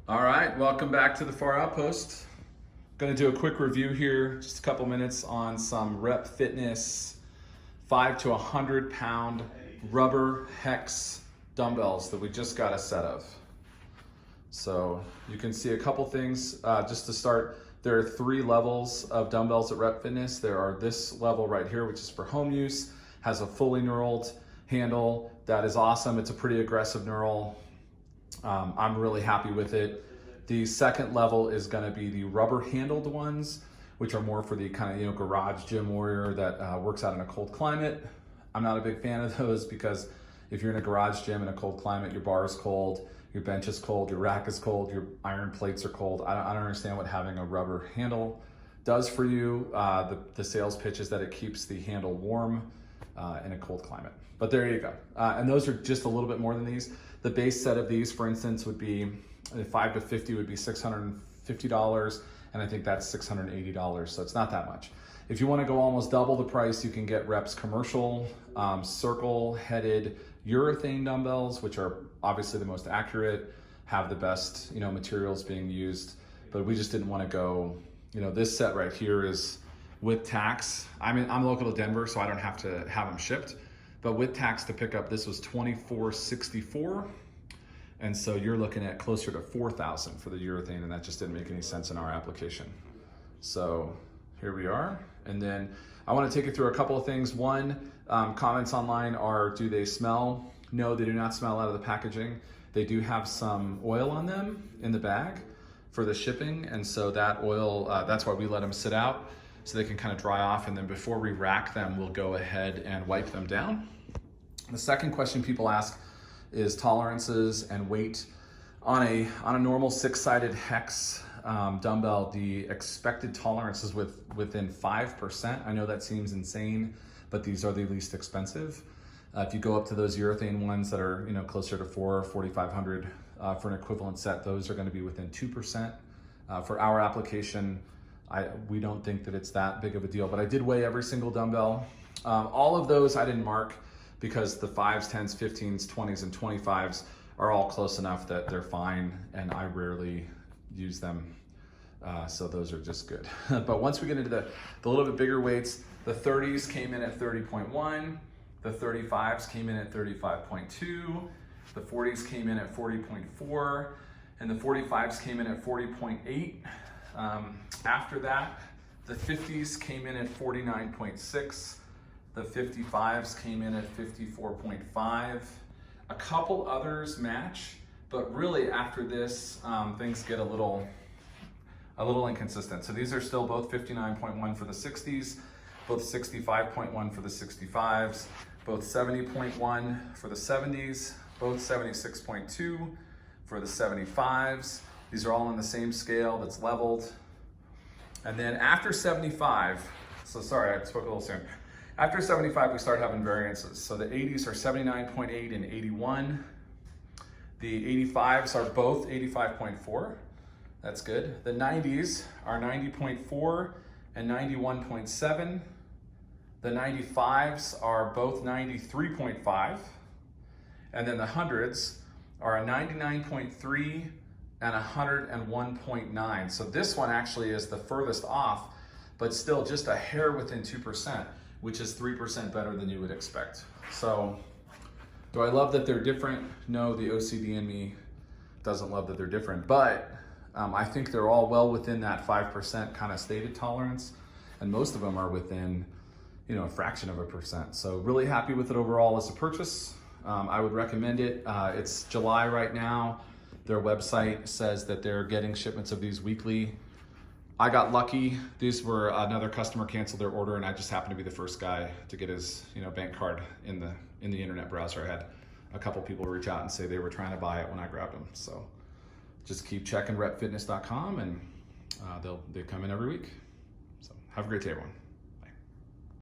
All right, welcome back to the Far Outpost. Going to do a quick review here, just a couple minutes on some Rep Fitness 5 to 100 pound rubber hex dumbbells that we just got a set of. So you can see a couple things. Just to start, there are 3 levels of dumbbells at Rep Fitness. There are this level right here, which is for home use, has a fully knurled handle. That is awesome. It's a pretty aggressive knurl. I'm really happy with it. The second level is going to be the rubber handled ones, which are more for the kind of garage gym warrior that works out in a cold climate. I'm not a big fan of those because if you're in a garage gym in a cold climate, your bar is cold, your bench is cold, your rack is cold, your iron plates are cold. I don't understand what having a rubber handle does for you. The sales pitch is that it keeps the handle warm in a cold climate. But there you go. And those are just a little bit more than these. The base set of these, for instance, would be 5 to 50 would be $650, and I think that's $680, so it's not that much. If you want to go almost double the price, you can get Rep's commercial circle-headed urethane dumbbells, which are obviously the most accurate, have the best materials being used. But we just didn't want to go. This set right here is with tax. I'm local to Denver, so I don't have to have them shipped. But with tax to pick up, this was $24.64. And so you're looking at closer to $4,000 for the urethane, and that just didn't make any sense in our application. So here we are. And then I want to take you through a couple of things. One, comments online are, do they smell? No, they do not smell out of the packaging. They do have some oil on them in the bag for the shipping. And so that oil, that's why we let them sit out, so they can kind of dry off, and then before we rack them, we'll go ahead and wipe them down. The second question people ask is tolerances and weight. On a normal 6-sided hex dumbbell, the expected tolerance is within 5%. I know that seems insane, but these are the least expensive. If you go up to those urethane ones that are closer to $4,500 for an equivalent set, those are going to be within 2%. For our application, we don't think that it's that big of a deal, but I did weigh every single dumbbell. All of those I didn't mark because the 5s, 10s, 15s, 20s, and 25s are all close enough that they're fine, and I rarely use them. So those are just good. But once we get into the little bit bigger weights, the 30s came in at 30.1, the 35s came in at 35.2, the 40s came in at 40.4, and the 45s came in at 40.8. After that, the 50s came in at 49.6, the 55s came in at 54.5. A couple others match, but really after this, things get a little inconsistent. So these are still both 59.1 for the 60s, both 65.1 for the 65s, both 70.1 for the 70s, both 76.2 for the 75s. These are all on the same scale that's leveled. And then after 75, so sorry, I spoke a little soon. After 75, we start having variances. So the 80s are 79.8 and 81. The 85s are both 85.4. That's good. The 90s are 90.4 and 91.7. The 95s are both 93.5. And then the 100s are a 99.3 and 101.9. So this one actually is the furthest off, but still just a hair within 2%, which is 3% better than you would expect. So do I love that they're different? No, the OCD in me doesn't love that they're different, but I think they're all well within that 5% kind of stated tolerance, and most of them are within a fraction of a percent. So really happy with it overall as a purchase. I would recommend it. It's July right now. Their website says that they're getting shipments of these weekly. I got lucky. These were another customer canceled their order, and I just happened to be the first guy to get his bank card in the internet browser. I had a couple people reach out and say they were trying to buy it when I grabbed them. So just keep checking repfitness.com, and they come in every week. So have a great day, everyone.